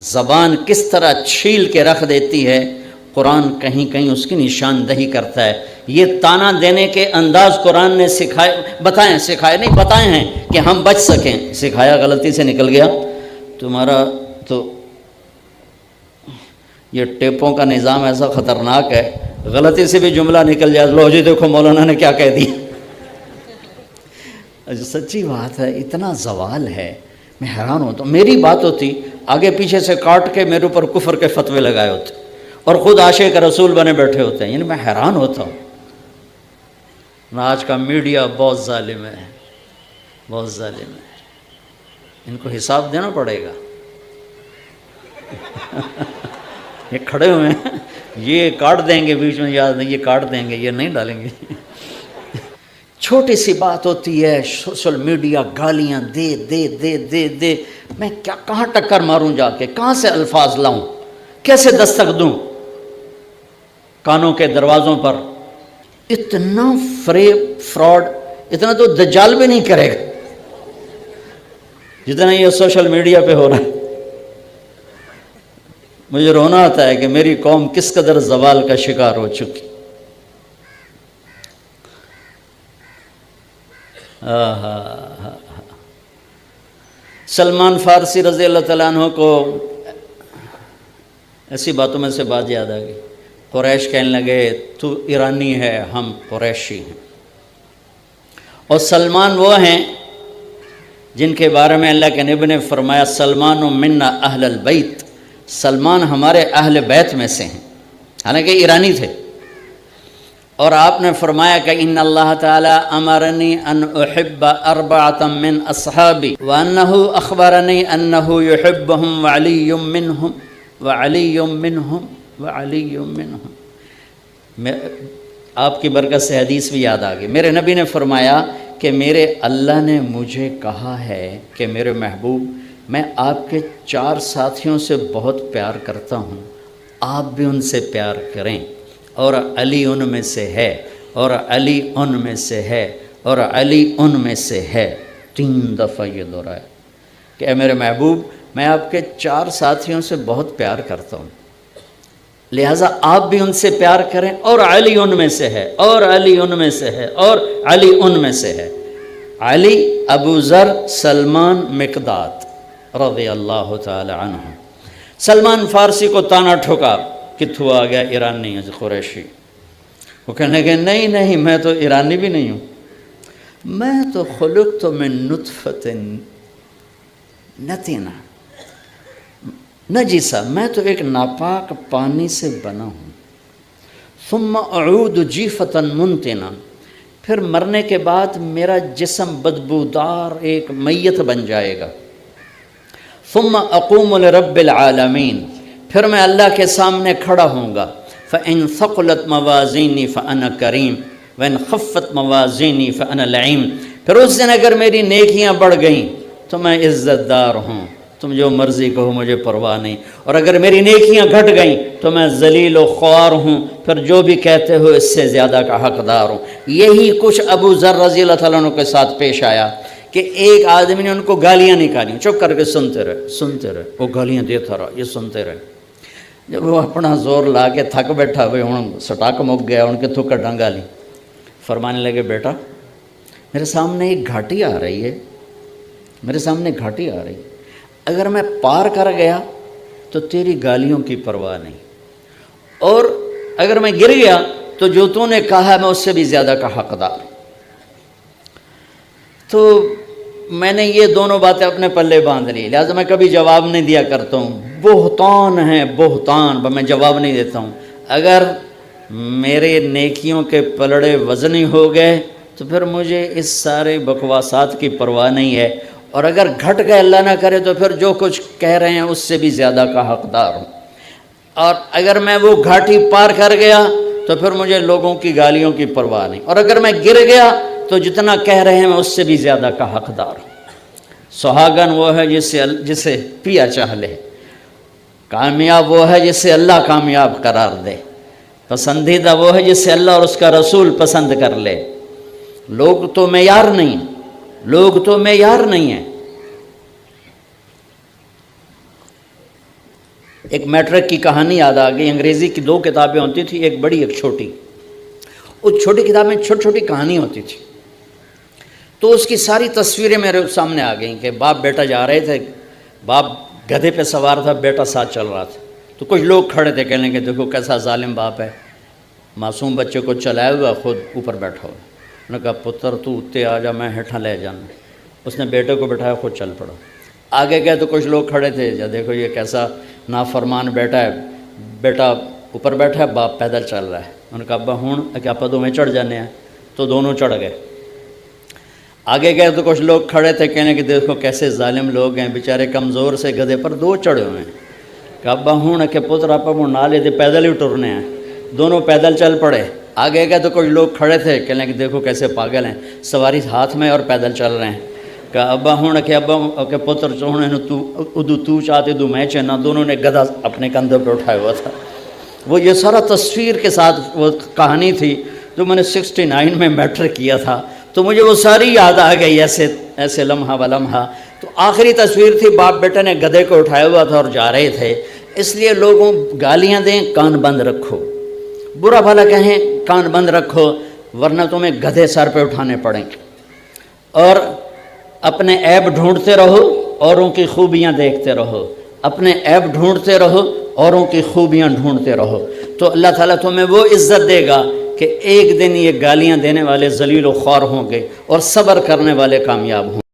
زبان کس طرح چھیل کے رکھ دیتی ہے، قرآن کہیں کہیں اس کی نشاندہی کرتا ہے۔ یہ تانا دینے کے انداز قرآن نے سکھائے نہیں بتائے ہیں کہ ہم بچ سکیں۔ سکھایا غلطی سے نکل گیا تمہارا تو یہ ٹیپوں کا نظام ایسا خطرناک ہے، غلطی سے بھی جملہ نکل جائے، لو جی دیکھو مولانا نے کیا کہہ دیا۔ سچی بات ہے، اتنا زوال ہے، میں حیران ہوتا ہوں۔ میری بات ہوتی آگے پیچھے سے کاٹ کے میرے اوپر کفر کے فتوے لگائے ہوتے اور خود عاشق رسول بنے بیٹھے ہوتے ہیں، یعنی میں حیران ہوتا ہوں۔ آج کا میڈیا بہت ظالم ہے، بہت ظالم ہے، ان کو حساب دینا پڑے گا۔ یہ کھڑے ہوئے ہیں، یہ کاٹ دیں گے بیچ میں، یاد نہیں، یہ کاٹ دیں گے، یہ نہیں ڈالیں گے۔ چھوٹی سی بات ہوتی ہے، سوشل میڈیا گالیاں دے دے دے دے دے، میں کہاں ٹکر ماروں جا کے، کہاں سے الفاظ لاؤں، کیسے دستک دوں کانوں کے دروازوں پر۔ اتنا فریب فراڈ اتنا تو دجال بھی نہیں کرے گا جتنا یہ سوشل میڈیا پہ ہو رہا ہے۔ مجھے رونا آتا ہے کہ میری قوم کس قدر زوال کا شکار ہو چکی۔ سلمان فارسی رضی اللہ تعالیٰ عنہ کو ایسی باتوں میں سے بات یاد آ گئی۔ قریش کہنے لگے تو ایرانی ہے، ہم قریشی ہیں، اور سلمان وہ ہیں جن کے بارے میں اللہ کے نبی نے فرمایا سلمان منا اہل البیت، سلمان ہمارے اہل بیت میں سے ہیں، حالانکہ ایرانی تھے۔ اور آپ نے فرمایا کہ ان اللہ تعالی امرنی ان احب اربعۃ من اصحابی وانہ اخبرنی انہ یحبہم وعلی منہم وعلی منہم وعلی منہم۔ آپ کی برکت سے حدیث بھی یاد آ گئی۔ میرے نبی نے فرمایا کہ میرے اللہ نے مجھے کہا ہے کہ میرے محبوب میں آپ کے 4 ساتھیوں سے بہت پیار کرتا ہوں، آپ بھی ان سے پیار کریں، اور علی ان میں سے ہے، اور علی ان میں سے ہے، اور علی ان میں سے ہے۔ 3 دفعہ یہ دہرایا کہ اے میرے محبوب میں آپ کے 4 ساتھیوں سے بہت پیار کرتا ہوں، لہٰذا آپ بھی ان سے پیار کریں، اور علی ان میں سے ہے، اور علی ان میں سے ہے، اور علی ان میں سے ہے۔ علی، ابو ذر، سلمان، مقداد رضی اللہ تعالی عنہ۔ سلمان فارسی کو تانا ٹھوکا، کتھو آ گیا ایرانی قریشی۔ وہ کہنے لگے نہیں نہیں، میں تو ایرانی بھی نہیں ہوں، میں تو خلقت من نطفۃ نتنہ نجسہ، میں تو ایک ناپاک پانی سے بنا ہوں۔ ثم اعود جیفۃ منتنہ، پھر مرنے کے بعد میرا جسم بدبودار ایک میت بن جائے گا۔ ثم اقوم لرب العالمین، پھر میں اللہ کے سامنے کھڑا ہوں گا۔ فَإِن ثَقُلَتْ مَوَازِينِي فَأَنَا كَرِيمٌ وَإِن خَفَّتْ مَوَازِينِي فَأَنَا لَعِيمٌ، پھر اس دن اگر میری نیکیاں بڑھ گئیں تو میں عزت دار ہوں، تم جو مرضی کہو مجھے پرواہ نہیں، اور اگر میری نیکیاں گھٹ گئیں تو میں ذلیل و خوار ہوں، پھر جو بھی کہتے ہو اس سے زیادہ کا حقدار ہوں۔ یہی کچھ ابو ذر رضی اللہ تعالیٰ عنہ کے ساتھ پیش آیا کہ ایک آدمی نے ان کو گالیاں نکالی، چپ کر کے سنتے رہے، وہ گالیاں دیتا رہا، یہ سنتے رہے۔ جب وہ اپنا زور لا کے تھک بیٹھا، ہوئے ہوں سٹاک مک گیا، ان کے تھک ڈنگا لی، فرمانے لگے بیٹا میرے سامنے ایک گھاٹی آ رہی ہے، میرے سامنے گھاٹی آ رہی ہے، اگر میں پار کر گیا تو تیری گالیوں کی پرواہ نہیں، اور اگر میں گر گیا تو جو تو نے کہا میں اس سے بھی زیادہ کا حقدار۔ تو میں نے یہ دونوں باتیں اپنے پلے باندھ لی، لہٰذا میں کبھی جواب نہیں دیا کرتا ہوں۔ بہتان ہے بہتان، میں جواب نہیں دیتا ہوں۔ اگر میرے نیکیوں کے پلڑے وزنی ہو گئے تو پھر مجھے اس سارے بکواسات کی پرواہ نہیں ہے، اور اگر گھٹ گئے اللہ نہ کرے تو پھر جو کچھ کہہ رہے ہیں اس سے بھی زیادہ کا حقدار ہوں، اور اگر میں وہ گھاٹی پار کر گیا تو پھر مجھے لوگوں کی گالیوں کی پرواہ نہیں، اور اگر میں گر گیا تو جتنا کہہ رہے ہیں میں اس سے بھی زیادہ کا حقدار ہوں۔ سہاگن وہ ہے جسے پیا چاہ لے، کامیاب وہ ہے جسے اللہ کامیاب قرار دے، پسندیدہ وہ ہے جسے اللہ اور اس کا رسول پسند کر لے۔ لوگ تو معیار نہیں، لوگ تو معیار نہیں ہیں۔ ایک میٹرک کی کہانی یاد آ گئی. انگریزی کی 2 کتابیں ہوتی تھیں, ایک بڑی ایک چھوٹی. اس چھوٹی کتاب میں چھوٹی چھوٹی کہانی ہوتی تھی. تو اس کی ساری تصویریں میرے سامنے آ گئیں کہ باپ بیٹا جا رہے تھے, باپ گدھے پہ سوار تھا, بیٹا ساتھ چل رہا تھا. تو کچھ لوگ کھڑے تھے, کہنے کہ دیکھو کیسا ظالم باپ ہے, معصوم بچے کو چلائے ہوا خود اوپر بیٹھا ہوا. انہوں نے کہا پتر تو اتے آ جا, میں ہیٹھاں لے جانا. اس نے بیٹے کو بٹھایا, خود چل پڑا. آگے گئے تو کچھ لوگ کھڑے تھے, یا دیکھو یہ کیسا نافرمان بیٹا ہے, بیٹا اوپر بیٹھا ہے, باپ پیدل چل رہا ہے. انہوں نے کہا ابا ہوں کہ آپ دونوں چڑھ جانے ہیں. تو دونوں چڑھ گئے. آگے گئے تو کچھ لوگ کھڑے تھے, کہنے کہ دیکھو کیسے ظالم لوگ ہیں, بیچارے کمزور سے گدھے پر 2 چڑھے ہوئے ہیں. کہ ابا ہوں کہ پتر آپ نالے دے پیدل ہی ٹرنے ہیں. دونوں پیدل چل پڑے. آگے گئے تو کچھ لوگ کھڑے تھے, کہنے کہ دیکھو کیسے پاگل ہیں, سواری ہاتھ میں اور پیدل چل رہے ہیں. کہ ابا ہوں کہ ابا کہ پتر چوہنے تو چاہتے دو میں چہنا. دونوں نے گدھا اپنے کندھے پہ اٹھایا ہوا تھا. وہ یہ سارا تصویر کے ساتھ وہ کہانی تھی جو میں نے 69 میں میٹرک کیا تھا. تو مجھے وہ ساری یاد آ گئی, ایسے لمحہ بلمحہ. تو آخری تصویر تھی, باپ بیٹے نے گدھے کو اٹھایا ہوا تھا اور جا رہے تھے. اس لیے لوگوں گالیاں دیں, کان بند رکھو, برا بھلا کہیں کان بند رکھو, ورنہ تمہیں گدھے سر پہ اٹھانے پڑیں. اور اپنے عیب ڈھونڈتے رہو, اوروں کی خوبیاں دیکھتے رہو. اپنے عیب ڈھونڈتے رہو, اوروں کی خوبیاں ڈھونڈتے رہو. تو اللہ تعالیٰ تمہیں وہ عزت دے گا کہ ایک دن یہ گالیاں دینے والے ذلیل و خوار ہوں گے اور صبر کرنے والے کامیاب ہوں گے.